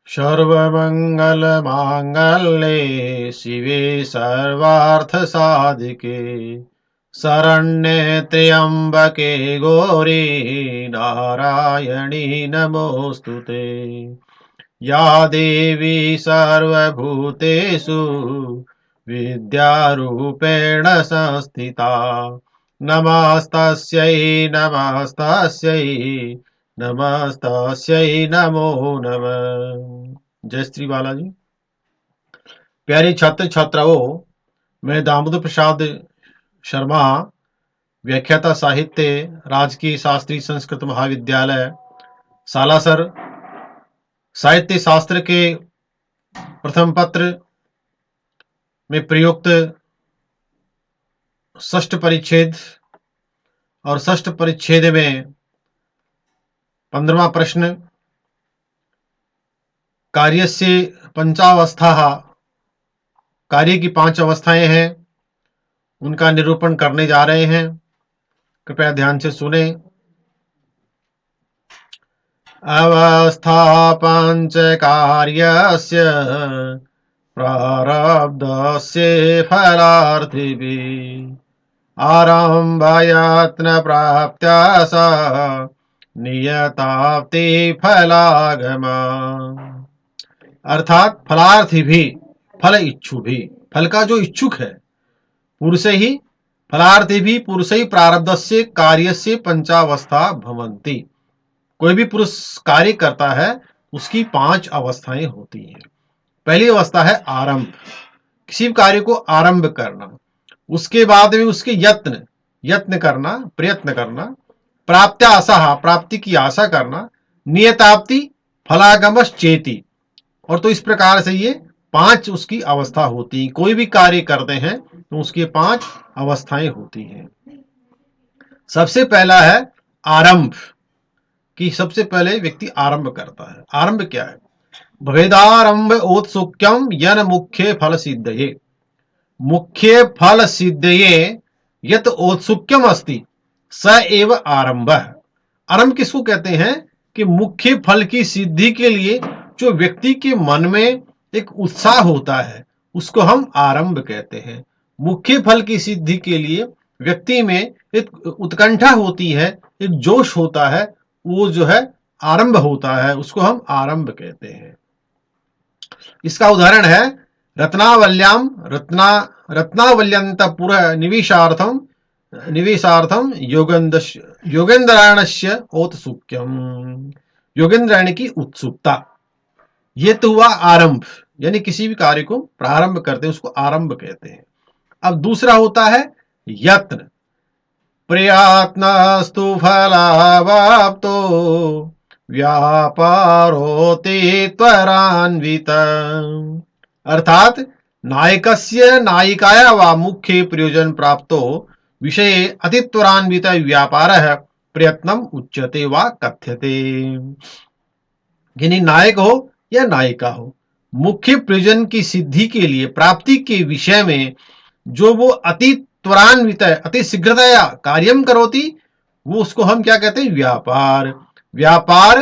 सर्वमङ्गलमाङ्गल्ये शिवे सर्वार्थसाधिके शरण्ये त्र्यम्बके गौरी नारायणी नमोऽस्तुते। या देवी सर्वभूतेषु विद्यारूपेण संस्थिता नमस्तस्यै नमस्तस्यै नमस्तस्यै नमो नमः। जय श्री बालाजी। प्यारे छात्र छात्राओं, मैं दामोदर प्रसाद शर्मा, व्याख्याता साहित्य, राजकीय शास्त्री संस्कृत महाविद्यालय सालासर, साहित्य शास्त्र के प्रथम पत्र में प्रयुक्त षष्ठ परिच्छेद और षष्ठ परिच्छेद में 15वां प्रश्न, कार्यस्य पंचावस्था, कार्य की 5 अवस्थाएं हैं, उनका निरूपण करने जा रहे हैं। कृपया ध्यान से सुने। अवस्था पंच कार्यस्य प्रारब्धस्य फलार्थिभिः आरम्भयत्न प्राप्त्या सा नियताप्ति फलागमा। अर्थात फलार्थी भी, फल इच्छु भी, फल का जो इच्छुक है पुरुष ही, फलार्थी भी पुरुष ही प्रारब्ध से कार्य से पंचावस्था भवंती। कोई भी पुरुष कार्य करता है उसकी 5 अवस्थाएं होती हैं। पहली अवस्था है आरंभ, किसी भी कार्य को आरंभ करना। उसके बाद में उसके यत्न करना, प्रयत्न करना। प्राप्त्या आशा, प्राप्ति की आशा करना। नियताप्ति फलागमश् चेति। और तो इस प्रकार से ये 5 उसकी अवस्था होती है। कोई भी कार्य करते हैं तो उसकी 5 अवस्थाएं होती हैं। सबसे पहला है आरंभ, कि सबसे पहले व्यक्ति आरंभ करता है। आरंभ क्या है? भवेदारंभ औत्सुक्यम यन मुख्य फल सिद्धये। मुख्य फल सिद्धये यत औत्सुक्यम अस्ति स एव आरंभ। आरंभ किसको कहते हैं? कि मुख्य फल की सिद्धि के लिए जो व्यक्ति के मन में एक उत्साह होता है उसको हम आरंभ कहते हैं। मुख्य फल की सिद्धि के लिए व्यक्ति में एक उत्कंठा होती है, एक जोश होता है, वो जो है आरंभ होता है, उसको हम आरंभ कहते हैं। इसका उदाहरण है रत्नावल्याम रत्नावल्यंतपुर निवेशार्थम योगेंद्रायणस्य औत्सुक्यम। योगेंद्रायण की उत्सुकता, ये तो हुआ आरंभ, यानी किसी भी कार्य को प्रारंभ करते हैं उसको आरंभ कहते हैं। अब दूसरा होता है यत्न। प्रयत्नस्तु फलावाप्तो व्यापारोति त्वरान्वित। अर्थात नायकस्य नायिकाया वा मुख्य प्रयोजन प्राप्तो विषये अति त्वरान्वित व्यापारः प्रयत्नम उच्यते वा कथ्यते। यानी नायक हो या नायिका हो, मुख्य प्रयोजन की सिद्धि के लिए, प्राप्ति के विषय में जो वो अति त्वरान्वित है, अति शीघ्रतया कार्यम करोति, वो उसको हम क्या कहते हैं? व्यापार। व्यापार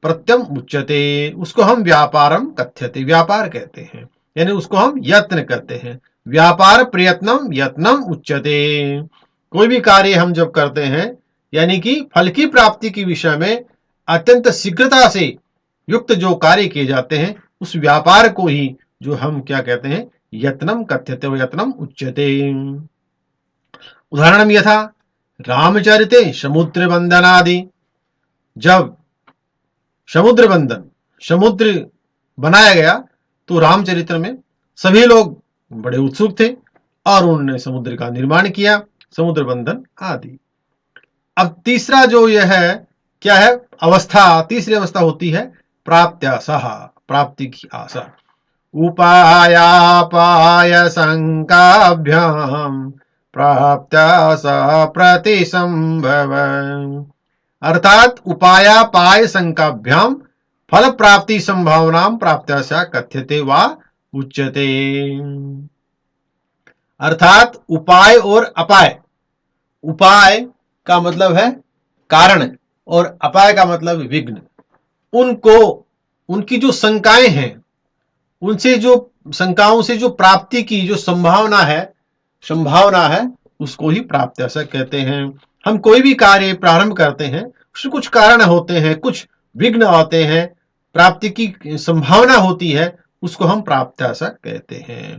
प्रत्यम उच्यते, उसको हम व्यापारम कथ्यते, व्यापार कहते हैं। यानी उसको हम यत्न कहते हैं। व्यापार प्रयत्नम यत्नम उच्यते। कोई भी कार्य हम जब करते हैं, यानी कि फल की प्राप्ति के विषय में अत्यंत शीघ्रता से युक्त जो कार्य किए जाते हैं, उस व्यापार को ही जो हम क्या कहते हैं? यत्नम कथ्यते व यत्नम उच्यते। उदाहरण यथा रामचरिते समुद्र बंधनादि। जब समुद्र बंधन, समुद्र बनाया गया तो रामचरित्र में सभी लोग बड़े उत्सुक थे और उन्होंने समुद्र का निर्माण किया, समुद्र बंधन आदि। अब तीसरा जो यह है, क्या है अवस्था? तीसरी अवस्था होती है प्राप्त्याशा, प्राप्ति की आशा। उपायापाय संकाभ्याम प्राप्त्याशा प्रतिसंभव। अर्थात उपायापाय संकाभ्याम फल प्राप्ति संभावना प्राप्त्याशा कथ्यते वा उच्यते। अर्थात उपाय और अपाय। उपाय का मतलब है कारण और अपाय का मतलब विघ्न। उनको उनकी जो शंकाएं हैं, उनसे जो शंकाओं से जो प्राप्ति की जो संभावना है उसको ही प्राप्त्याशा कहते हैं। हम कोई भी कार्य प्रारंभ करते हैं, उसमें कुछ कारण होते हैं, कुछ विघ्न आते हैं, प्राप्ति की संभावना होती है, उसको हम प्राप्त्याशा कहते हैं।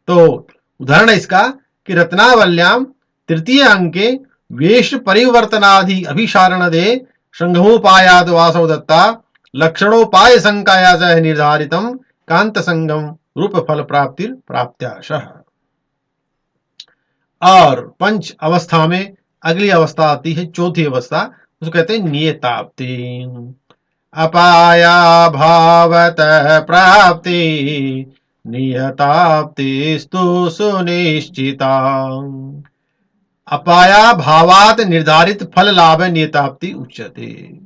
तो उदाहरण इसका कि रत्नावल्याम तृतीय अंके वेश परिवर्तनादि अभिसारण दे संघमोपायाद वासव दत्ता लक्षणोपाय संकाया च निर्धारितम कांत संगम रूप फल प्राप्ति प्राप्त्याशः। और पंच अवस्था में अगली अवस्था आती है, चौथी अवस्था, उसको कहते हैं नियताप्ति। अपाया भावत प्राप्ति नियताप्तिस्तु सुनिश्चिता। अपाया भावात निर्धारित फल लाभ नियताप्ति उच्यते।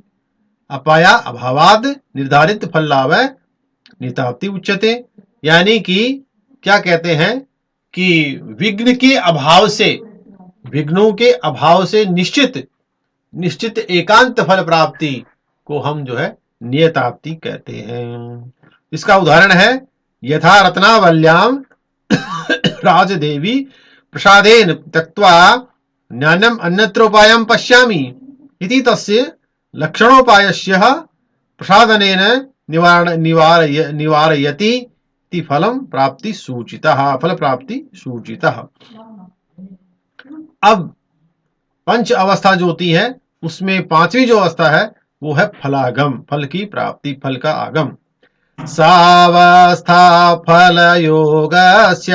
अपाया अभावाद निर्धारित फल लाभ नियताप्ति उच्यते। यानी कि क्या कहते हैं कि विघ्नों के अभाव से निश्चित एकांत फल प्राप्ति को हम जो है नियताप्ति कहते हैं। इसका उदाहरण है यथा रत्नावल्याम राजदेवी प्रसादेन त्यक्त्वा ज्ञानम अन्यत्रोपायं पश्यामि इति तस्य लक्षणोपायस्य प्रसादनेन निवारयति फल प्राप्ति सूचितः। अब पंच अवस्था जो होती है उसमें पांचवी जो अवस्था है वो है फलागम, फल की प्राप्ति, फल का आगम। सावस्था फल योगस्य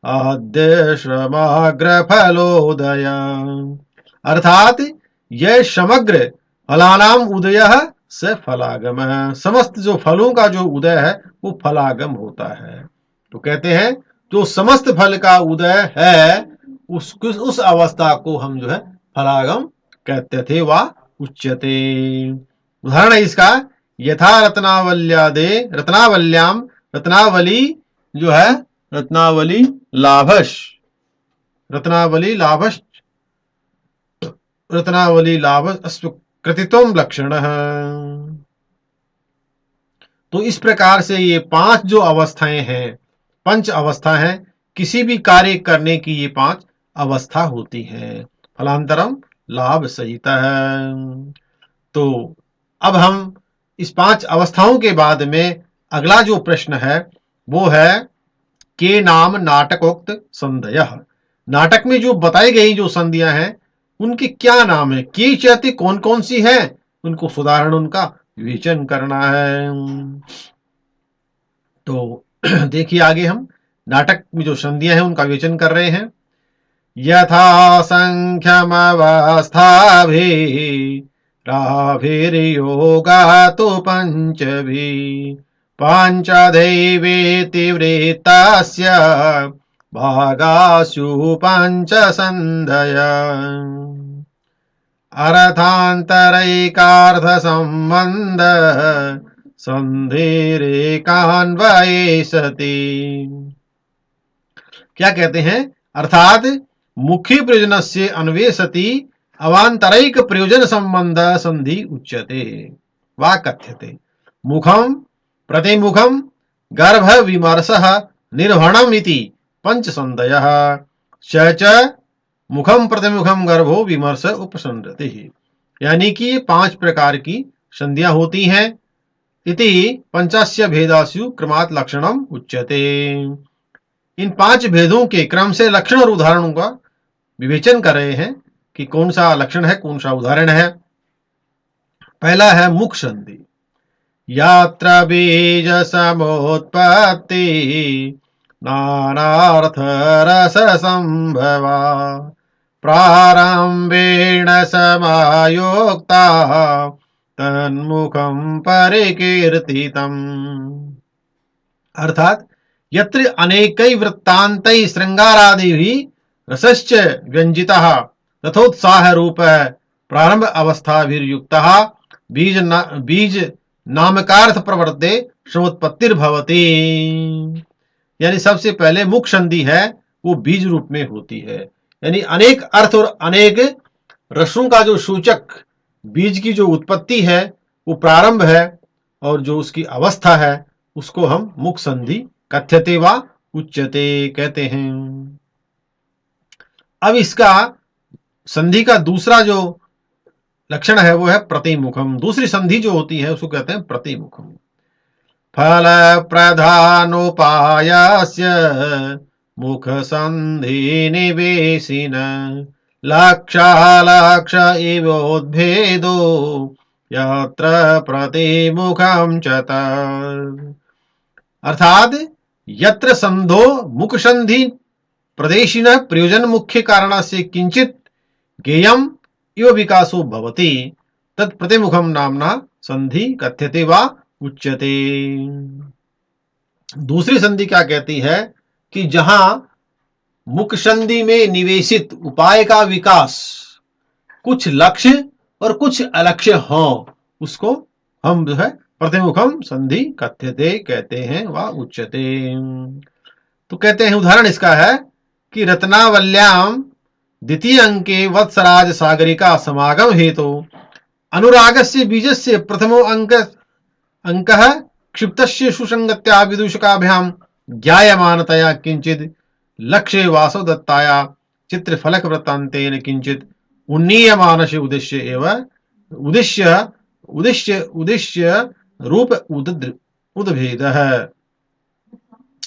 आद्य समग्र फलोदय। अर्थात यह समग्र फलानाम उदय से फलागम है। समस्त जो फलों का जो उदय है वो फलागम होता है। तो कहते हैं जो समस्त फल का उदय है उस अवस्था को हम जो है फलागम कहते थे, वा उच्यते। उदाहरण है इसका यथा रत्नावल्याम रत्नावली जो है रत्नावली लाभश कृतित्वम लक्षण है। तो इस प्रकार से ये पांच जो अवस्थाएं हैं, पंच अवस्था है, किसी भी कार्य करने की ये पांच अवस्था होती है। फलांतरम लाभ सहित है। तो अब हम इस पांच अवस्थाओं के बाद में अगला जो प्रश्न है वो है के नाम नाटकोक्त संधयः। नाटक में जो बताई गई जो संधियां हैं उनके क्या नाम है, के चैती कौन कौन सी है, उनको सुधारण उनका विवेचन करना है। तो देखिए आगे हम नाटक में जो संधियां हैं उनका विवेचन कर रहे हैं। यथा संख्यमवस्थाभिराभिर्योगा तो पंचभि पंचदैवेति वृत्तस्य भागासु पंच संधय। अर्थान्तरैकार्थ संबंध संधिरेकान्वये सति। क्या कहते हैं, अर्थात मुख्य प्रयोजन से अन्वये सति अवांतरैक प्रयोजन संबंध संधि उच्यते वा कथ्यते। मुखम प्रतिमुखम गर्भ विमर्शः निर्भणम इति पंच संधयः च मुखम प्रतिमुखम गर्भो विमर्श उपसंहरति। यानी कि ये पांच प्रकार की संधियां होती हैं। इति पंचास्य भेदासु क्रमात् लक्षणम उच्यते। इन पांच भेदों के क्रम से लक्षण और उदाहरणों का विवेचन कर रहे हैं कि कौन सा लक्षण है, कौन सा उदाहरण है। पहला है मुख संधि। यात्र बीज समोत्पत्ति नानार्थ रस संभवा प्रारंभेण समायोक्ता तन्मुखम परिकीर्तितम्। अर्थात यत्र अनेकै वृत्तान्तै श्रृंगारादिभिः रसश्च व्यंजितः तथोत्साह रूपः प्रारंभ अवस्थाभिर्युक्तः बीज नामकार्थ प्रवर्ते समुत्पत्तिर्भवति। यानी सबसे पहले मुख संधि है वो बीज रूप में होती है। यानी अनेक अर्थ और अनेक रसों का जो सूचक बीज की जो उत्पत्ति है वो प्रारंभ है और जो उसकी अवस्था है उसको हम मुख संधि कथ्यते वा उच्यते कहते हैं। अब इसका संधि का दूसरा जो लक्षण है वो है प्रतिमुखम। दूसरी संधि जो होती है उसको कहते हैं प्रतिमुखम। फल प्रधानोपायस्य मुख संधि निवेशिन लक्षालक्ष इवोद्भेदो यत्र प्रतिमुखम च तत्। अर्थात यत्र संधो मुख संधि प्रदेशिनः प्रयोजन मुख्य कारणस्य किंचित ज्ञेयम् इव विकासो भवति तत् प्रतिमुखम नामना संधि कथ्यते वा उच्यते। दूसरी संधि क्या कहती है कि जहां मुख संधि में निवेशित उपाय का विकास कुछ लक्ष्य और कुछ अलक्ष्य हो उसको हम जो है प्रतिमुखम संधि कथ्यते कहते हैं वा उच्यते। तो कहते हैं उदाहरण इसका है कि रत्नावल्याम द्वितीय अंके वत्सराज सागरिका समागम हेतु अनुरागस्य बीजस्य प्रथमो अंकः क्षिप्तस्य सुसंगत्या विदूषकाभ्याम ज्ञायमानतया किंचित लक्ष्ये वासवदत्ताया चित्रफलक वृत्तान्तेन किंचित उन्नीयमानस्य उद्देश्य एवं उद्देश्य रूप उद्भेद है,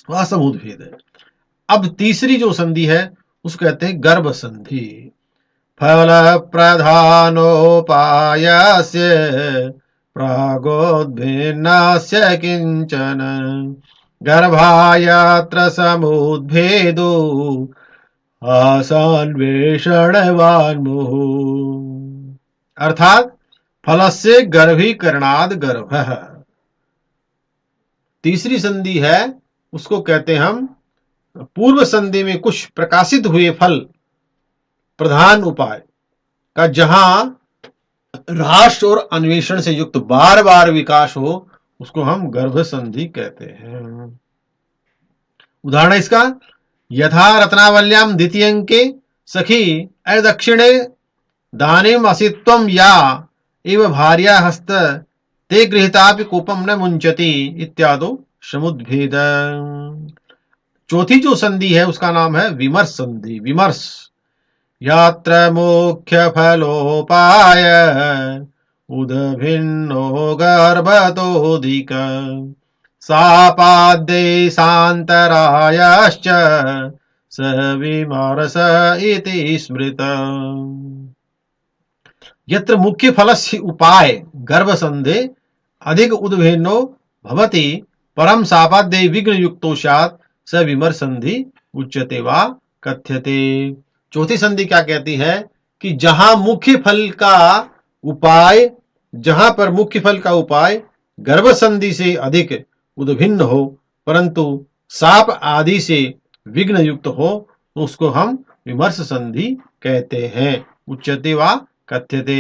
वास्तव उद्भेद है। अब तीसरी जो संधि है उसको कहते हैं गर्भ संधि। फल प्रधानोपायस्य प्रागोद्भिन्नस्य किंचन गर्भायत्र समुद्भेदो आसान्वेषणवान्मुः। अर्थात फलस्य गर्भीकरणाद गर्भ। तीसरी संधि है उसको कहते हैं हम पूर्व संधि में कुछ प्रकाशित हुए फल प्रधान उपाय का जहां राष्ट्र और अन्वेषण से युक्त बार बार विकास हो उसको हम गर्भ संधि कहते हैं। उदाहरण इसका यथा रत्नावल्याम द्वितीय अंके सखी अदक्षिणे दानिम असित्वम या एव भार्या हस्त ते गृहीतापि कोपम न मुंचति इत्यादो समुद्भेद। चौथी जो संधि है उसका नाम है विमर्श संधि। विमर्श यात्र मुख्य फलोपाय उदभिन्नो गर्भतोदिक सापाद्यै सान्तरायश्च स विमर्श इति स्मृत। यत्र मुख्य फलस्य उपाय गर्भ संधे अधिक उद्भिन्नो भवति परम सापाद्यै विघ्न युक्तो स्यात् स विमर्श संधि उच्यते वा कथ्यते। चौथी संधि क्या कहती है कि जहां मुख्य फल का उपाय, जहां पर मुख्य फल का उपाय गर्भ संधि से अधिक उद्भिन्न हो परंतु साप आदि से विघ्न युक्त हो तो उसको हम विमर्श संधि कहते हैं। उच्यते वा कथ्यते।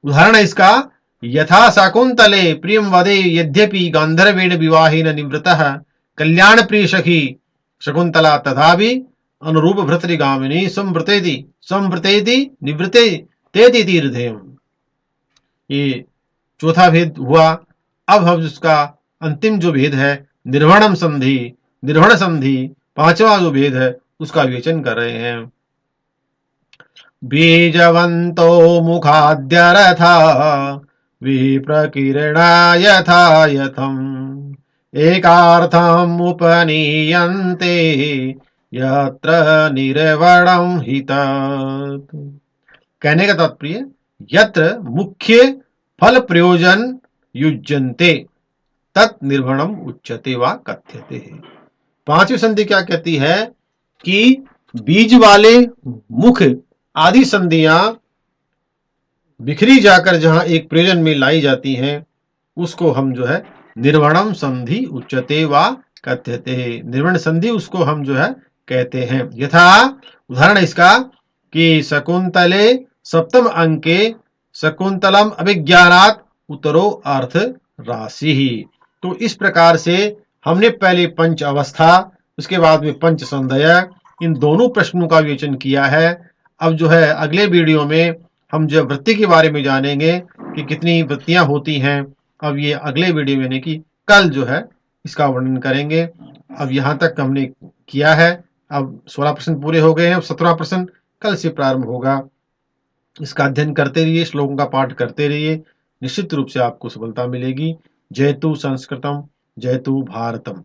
उदाहरण इसका यथा शाकुंतले प्रियम वदे यद्यपि गांधर्वेण विवाहेन निवृतः कल्याण प्रिय सखी शकुंतला तथापि अनुरूप भृतृगामिनी संवृतेति निवृते तेति तीर्थेयम्। ये चौथा भेद हुआ। अब हम उसका अंतिम जो भेद है निर्वणम संधि, निर्वण संधि पांचवा जो भेद है उसका विवेचन कर रहे हैं। बीजवंतो मुखाद्यरथा विप्रकीर्णा यथा यथम् एकार्थम् उपनीयन्ते यत्र निर्वणं हि तत्। कहने का तात्पर्य यत्र मुख्य फल प्रयोजन युज्यन्ते तत् निर्वणम उच्यते वा कथ्यते। पांचवी संधि क्या कहती है कि बीज वाले मुख आदि संधियां बिखरी जाकर जहां एक प्रयोजन में लाई जाती हैं उसको हम जो है निर्वणम संधि उच्यते वा कथ्यते। निर्वण संधि उसको हम जो है कहते हैं। यथा उदाहरण इसका कि शकुंतले सप्तम अंके शकुंतलम अभिज्ञानात् उत्तरो अर्थ राशि ही। तो इस प्रकार से हमने पहले पंच अवस्था उसके बाद में पंच संधय इन दोनों प्रश्नों का विवेचन किया है। अब जो है अगले वीडियो में हम जो वृत्ति के बारे में जानेंगे कि कितनी वृत्तियां होती हैं अब ये अगले वीडियो में यानी कि कल जो है इसका वर्णन करेंगे। अब यहाँ तक हमने किया है, अब 16 प्रश्न पूरे हो गए हैं, अब 17 प्रश्न कल से प्रारंभ होगा। इसका अध्ययन करते रहिए, श्लोकों का पाठ करते रहिए, निश्चित रूप से आपको सफलता मिलेगी। जयतु संस्कृतम, जयतु भारतम।